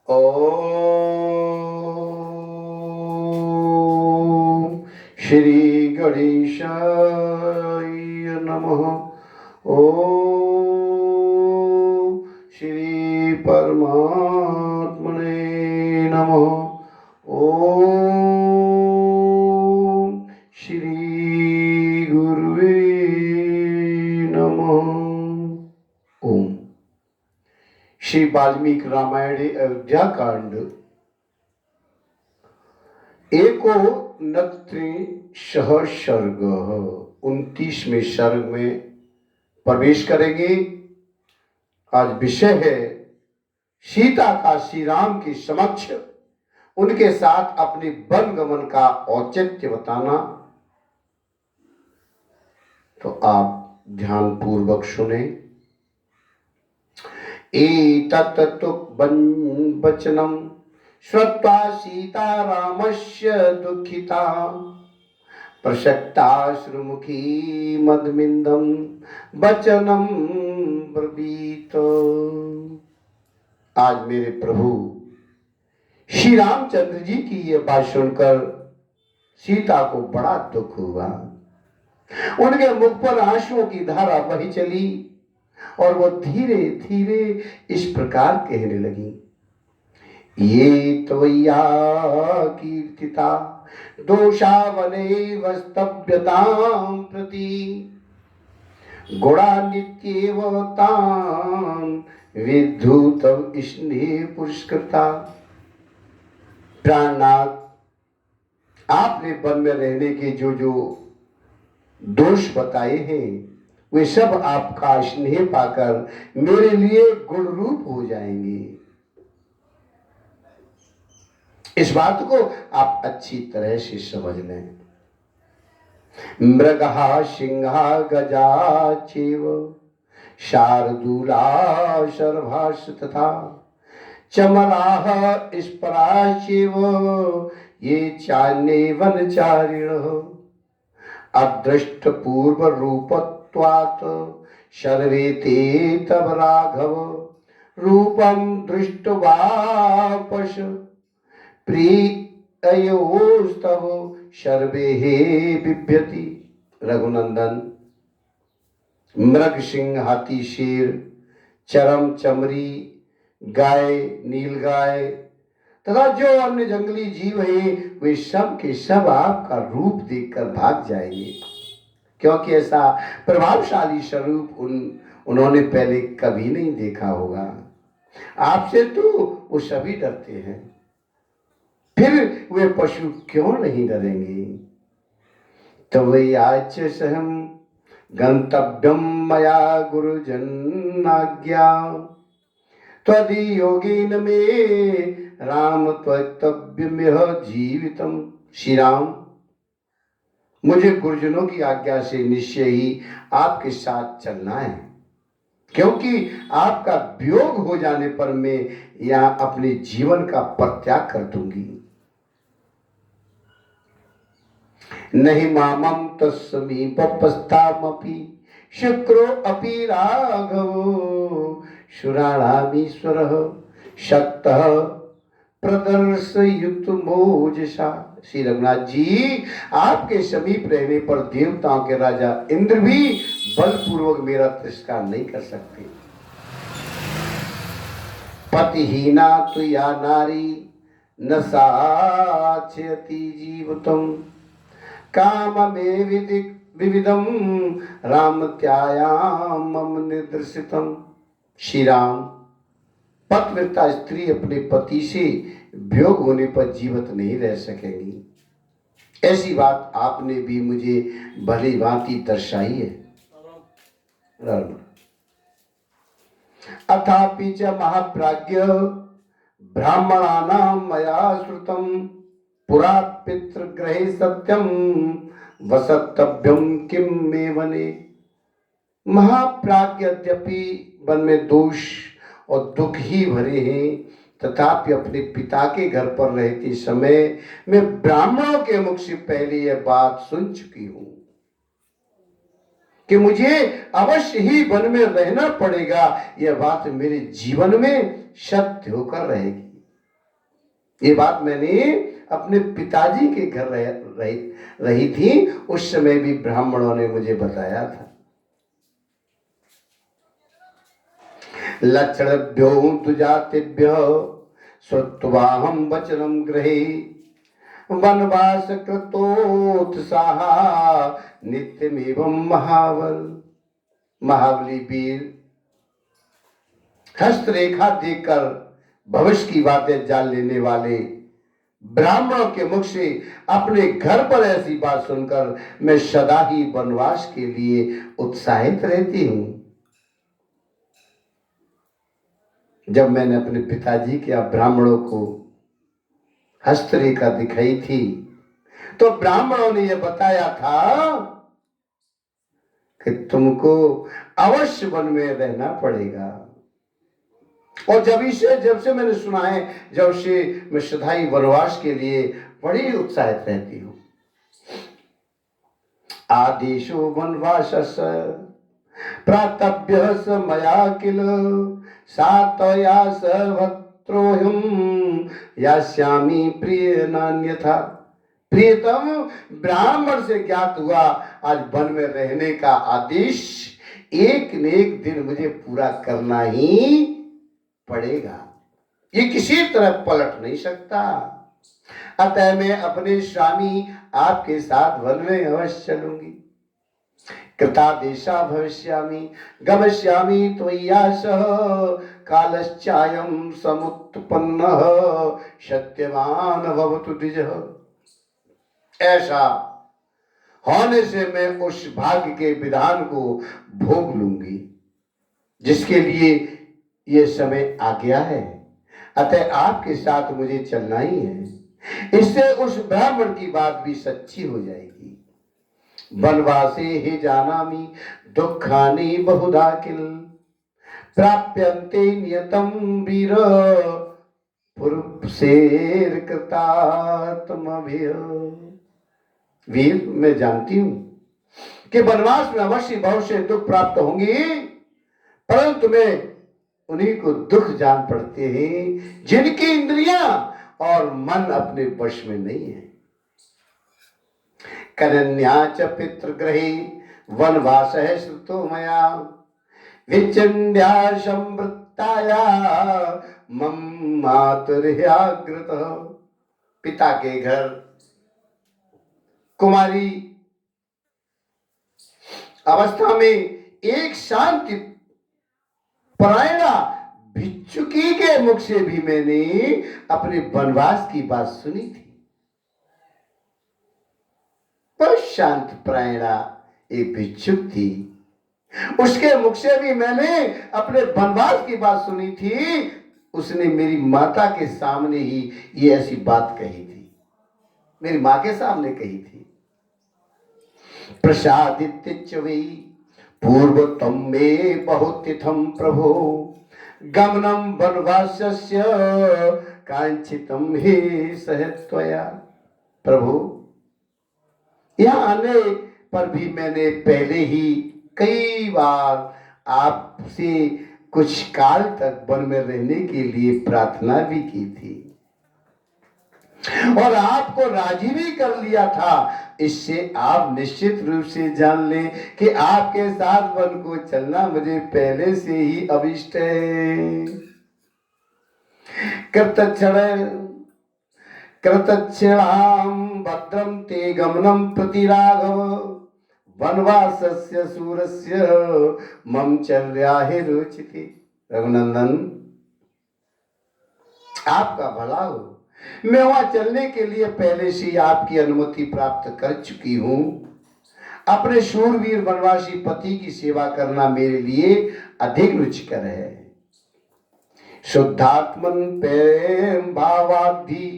ओम श्री गणेशाय नमः। ओम श्री परमात्मने नमः। ओम श्री गुरुवे नमः। ओम श्री वाल्मीकि रामायण अयोध्या कांड एको नत्रिशः सर्ग 29वें सर्ग में प्रवेश करेंगे। आज विषय है सीता का श्री राम के समक्ष उनके साथ अपने वन गमन का औचित्य बताना। तो आप ध्यान पूर्वक सुने। एतत् वचनम श्रुत्वा सीता रामस्य दुःखिता प्रसक्ताश्रुमुखी मदमिन्दं वचनम ब्रवीत। आज मेरे प्रभु श्री रामचंद्र जी की ये बात सुनकर सीता को बड़ा दुख हुआ। उनके मुख पर आंसुओं की धारा बही चली और वो धीरे धीरे इस प्रकार कहने लगी। ये त्वया कीर्तिता दोषावने वस्तव्यतां प्रति गुणा नित्येव तां विद्धूतं स्नेह पुरस्कृता। प्राणनाथ, आपने वन में रहने के जो जो दोष बताए हैं वे सब आपका स्नेह पाकर मेरे लिए गुण रूप हो जाएंगे। इस बात को आप अच्छी तरह से समझ लें। मृगहा सिंहा गजा चैव शार्दूला शर्भाष तथा चमराः स्पराश्चैव ये चान्ये वनचारिणः अदृष्ट पूर्व रूपत्वात् सर्वे ते तव राघव रूपं दृष्ट्वा पश प्रिययोस्तव सर्वे बिभ्यति। रघुनंदन, मृग सिंह हाथी शेर चरम चमरी गाय नीलगाय तथा जो अन्य जंगली जीव हैं वे सब के सब आपका रूप देखकर भाग जाएंगे, क्योंकि ऐसा प्रभावशाली स्वरूप उन्होंने पहले कभी नहीं देखा होगा। आपसे तो वो सभी डरते हैं, फिर वे पशु क्यों नहीं डरेंगे। तो वे आज सहम गंतव्यम मया गुरुजनाज्ञा त्वदि योगेन मे राम त्वत्तव्यमेह जीवितम। श्री राम, मुझे गुरुजनों की आज्ञा से निश्चय ही आपके साथ चलना है, क्योंकि आपका वियोग हो जाने पर मैं यहाँ अपने जीवन का परित्याग कर दूंगी। नहीं मामम तस्मीपस्थामपि शुक्रो अपि राघवो सुराणामीश्वरः शक्तः प्रदर्शयुत मोजसा। श्री रघुनाथ जी, आपके समीप रहने पर देवताओं के राजा इंद्र भी बलपूर्वक मेरा तिरस्कार नहीं कर सकते। पतिहीना तु या नारी न साच्यति जीवतम काम में विविधम राम त्यायाम मम निर्दर्शितम। श्री राम, पतिव्रता स्त्री अपने पति से वियोग होने पर जीवित नहीं रह सकेगी। ऐसी बात आपने भी मुझे भली भांति दर्शाई है। अथापि च महाप्राज्ञ ब्राह्मणानां मया श्रुतं पुरा पितृगृहे सत्यम वसतव्यम किम मे वने। महाप्राज्ञ यद्यपि वन में दोष और दुख ही भरे हैं, तथापि अपने पिता के घर पर रहते समय मैं ब्राह्मणों के मुख से पहले यह बात सुन चुकी हूं कि मुझे अवश्य ही वन में रहना पड़ेगा। यह बात मेरे जीवन में सत्य होकर रहेगी। ये बात मैंने अपने पिताजी के घर रही थी, उस समय भी ब्राह्मणों ने मुझे बताया था। लक्षणभ्यो तु जातिभ्यो श्रुत्वाहं वचनं गृहे वनवास कृतोत्साह नित्यमेवं महाबली वीर हस्तरेखा देखकर भविष्य की बातें जान लेने वाले ब्राह्मणों के मुख से अपने घर पर ऐसी बात सुनकर मैं सदा ही वनवास के लिए उत्साहित रहती हूं। जब मैंने अपने पिताजी के ब्राह्मणों को हस्तरेखा दिखाई थी तो ब्राह्मणों ने यह बताया था कि तुमको अवश्य वन में रहना पड़ेगा। और जब से मैंने सुना है, जब से मैं सदाई वनवास के लिए बड़ी उत्साहित रहती हूं। आदेशो वनवासस्य प्रातभ्य मया किल सातया सर्वत्रोऽहं यास्यामि प्रिय नान्यथा। प्रियतम, ब्राह्मण से ज्ञात हुआ आज वन में रहने का आदेश एक न एक दिन मुझे पूरा करना ही पड़ेगा, ये किसी तरह पलट नहीं सकता। अतः मैं अपने स्वामी आपके साथ वन में अवश्य चलूंगी। कृतादेशा भविष्यामि गमिष्यामि त्वय्या सह कालश्चायं समुत्पन्नः सत्यवान भवतु द्विजः। ऐसा होने से मैं उस भाग्य के विधान को भोग लूंगी जिसके लिए ये समय आ गया है। अतः आपके साथ मुझे चलना ही है। इससे उस ब्राह्मण की बात भी सच्ची हो जाएगी। वनवासे ही जानामि दुखानि बहुधा किल प्राप्यन्ते नियतम वीर पुरुषेर कृतात्मभिः। वीर, मैं जानती हूं कि वनवास में अवश्य बहुत से दुख प्राप्त होंगे, परंतु मैं उन्हीं को दुख जान पड़ते हैं जिनकी इंद्रियां और मन अपने वश में नहीं है। कन्या च पितृगृहे वनवास है श्रुतो मया विचिन्या संवृत्ताया मम मातुर्याग्रत। पिता के घर कुमारी अवस्था में एक शांति परायणा भिक्षुकी के मुख से भी मैंने अपने वनवास की बात सुनी थी। बहुत शांत प्रायणा एक भिक्षुक थी, उसके मुख से भी मैंने अपने वनवास की बात सुनी थी। उसने मेरी माता के सामने ही ये ऐसी बात कही थी, मेरी मां के सामने कही थी। प्रसादित्य वै पूर्व तम में बहुतिथम प्रभो गमनम वनवासस्य कांचितम ही सहत्वया। प्रभु, यहाँ आने पर भी मैंने पहले ही कई बार आपसे कुछ काल तक वन में रहने के लिए प्रार्थना भी की थी और आपको राजी भी कर लिया था। इससे आप निश्चित रूप से जान लें कि आपके साथ वन को चलना मुझे पहले से ही अभिष्ट है। कृतक्षणाम भद्रम ते गमनम प्रति राघव वनवासस्य सूरस्य मम चर्याहि रुचिति। रघुनंदन, आपका भला हो। मैं वहां चलने के लिए पहले से आपकी अनुमति प्राप्त कर चुकी हूं। अपने शूरवीर वनवासी पति की सेवा करना मेरे लिए अधिक रुचिकर है। शुद्धात्मन प्रेम भावाधि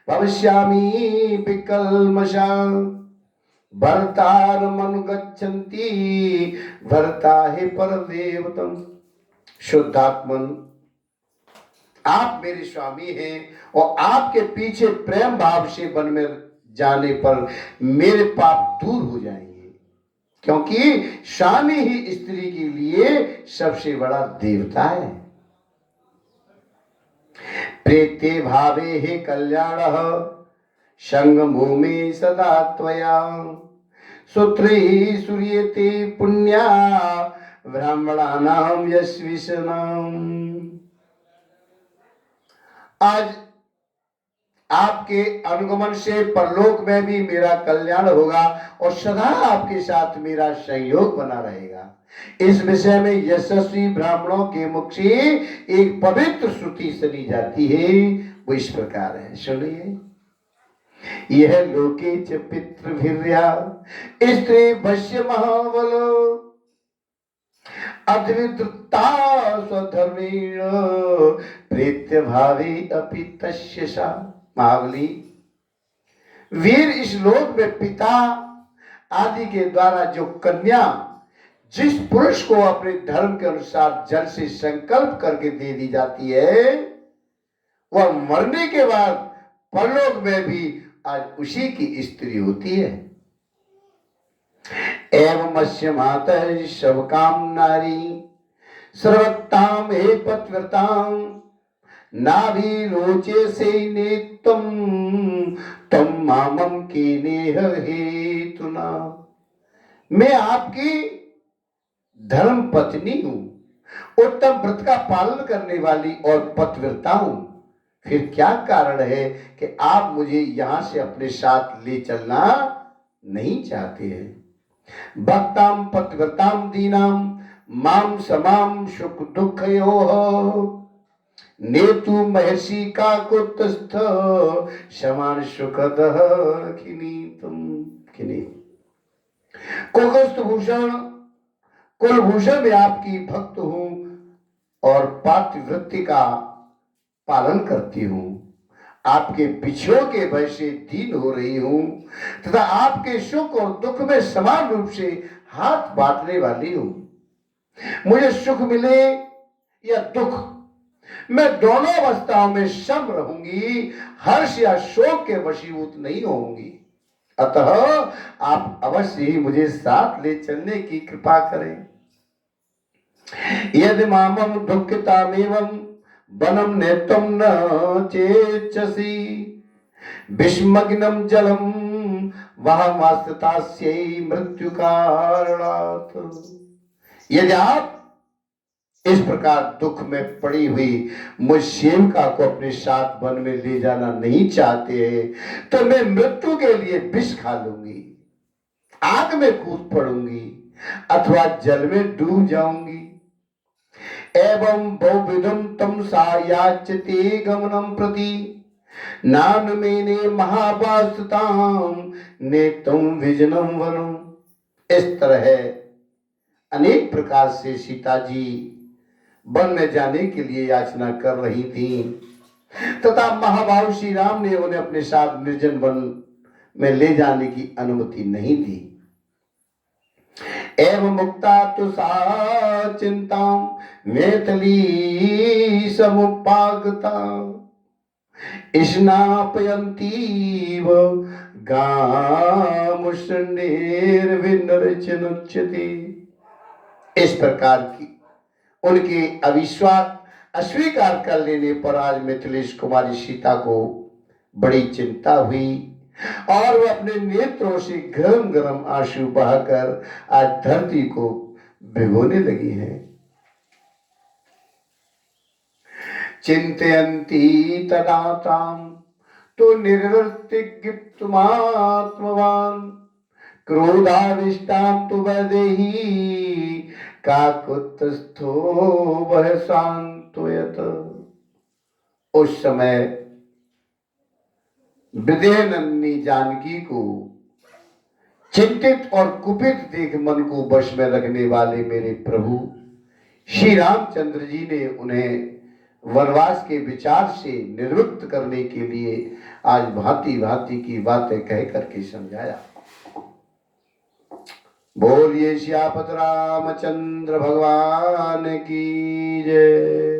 भविष्यामि विकल्मषा भरतार मनुगच्छन्ति भरता है परदेवतम। शुद्धात्मन, आप मेरे स्वामी हैं और आपके पीछे प्रेम भाव से वन में जाने पर मेरे पाप दूर हो जाएंगे, क्योंकि स्वामी ही स्त्री के लिए सबसे बड़ा देवता है। प्रेते भावे हे कल्याण संगमो मे सदा त्वया सूत्रे सूर्यते पुण्या ब्राह्मणानां यशविषणाम। आज आपके अनुगमन से परलोक में भी मेरा कल्याण होगा और सदा आपके साथ मेरा संयोग बना रहेगा। इस विषय में यशस्वी ब्राह्मणों के मुख से एक पवित्र श्रुति सुनी जाती है, वो इस प्रकार है, सुनिए। यह लोके च पितृभिर्या स्त्री वश्य महाबल अद्विद्रुता स्वधर्मेण प्रेत्य भावे अपि तस्य सा। महाबली, वीर इस लोक में पिता आदि के द्वारा जो कन्या जिस पुरुष को अपने धर्म के अनुसार जल से संकल्प करके दे दी जाती है, वह मरने के बाद परलोक में भी आज उसी की स्त्री होती है। एवं मत्स्य माता सब काम नारी सर्वताम हे पतिव्रताम नाभि रोचे से नेतम तम मामम के नेह हेतुना। मैं आपकी धर्म पत्नी हूं, उत्तम व्रत का पालन करने वाली और पतिव्रता हूं। फिर क्या कारण है कि आप मुझे यहां से अपने साथ ले चलना नहीं चाहते हैं। भक्ताम पतिव्रताम दीनाम माम समाम सुख दुखयोः नेतु महर्षि का कुतस्थ समान सुखदः खिनीतम खिनी। कुलगुस्त भूषण कुलभूषण में आपकी भक्त हूं और पातिव्रत्य का पालन करती हूं। आपके पिछड़ों के भय से दीन हो रही हूं तथा आपके सुख और दुख में समान रूप से हाथ बांटने वाली हूं। मुझे सुख मिले या दुख, मैं दोनों अवस्थाओं में सम रहूंगी, हर्ष या शोक के वशीभूत नहीं होंगी। अतः आप अवश्य ही मुझे साथ ले चलने की कृपा करें। यदि मामम दुःखितामेवं वनम नेतुम न चेच्छसि विस्मग्नं जलम वहमास्तास्यै मृत्यु कारणात्। यदि आप इस प्रकार दुख में पड़ी हुई मुझ सेविका को अपने साथ वन में ले जाना नहीं चाहते हैं तो मैं मृत्यु के लिए विष खा लूंगी, आग में कूद पड़ूंगी अथवा जल में डूब जाऊंगी। एवं बहुविधम तम सायाच्यते गमनम प्रति नान मेने महावास्तताम नेतम विजनम वनम। इस तरह अनेक प्रकार से सीता जी वन में जाने के लिए याचना कर रही थी तथा महाबाहु श्री राम ने उन्हें अपने साथ निर्जन वन में ले जाने की अनुमति नहीं दी। एवं मुक्ता तो सा चिंता मैथिली समुपागता स्नापयन्तीव गामुष्णेर्विनर्चनुच्यते। इस प्रकार की उनके अविश्वास अस्वीकार कर लेने पर आज मिथिलेश कुमारी सीता को बड़ी चिंता हुई और वह अपने नेत्रों से गरम गरम आंसू बहाकर आज धरती को भिगोने लगी है। चिंतयन्ती तदा ताम तो निर्वर्तिगीप्तुमात्मवान् क्रोधाविष्टां तु वदेहि काकुत्स्थो वह शांतयत। उस समय विदेहनंदिनी जानकी को चिंतित और कुपित देख मन को वश में रखने वाले मेरे प्रभु श्री रामचंद्र जी ने उन्हें वनवास के विचार से निवृत्त करने के लिए आज भांति भांति की बातें कह करके समझाया। बोलिए श्यापत रामचंद्र भगवान की जय।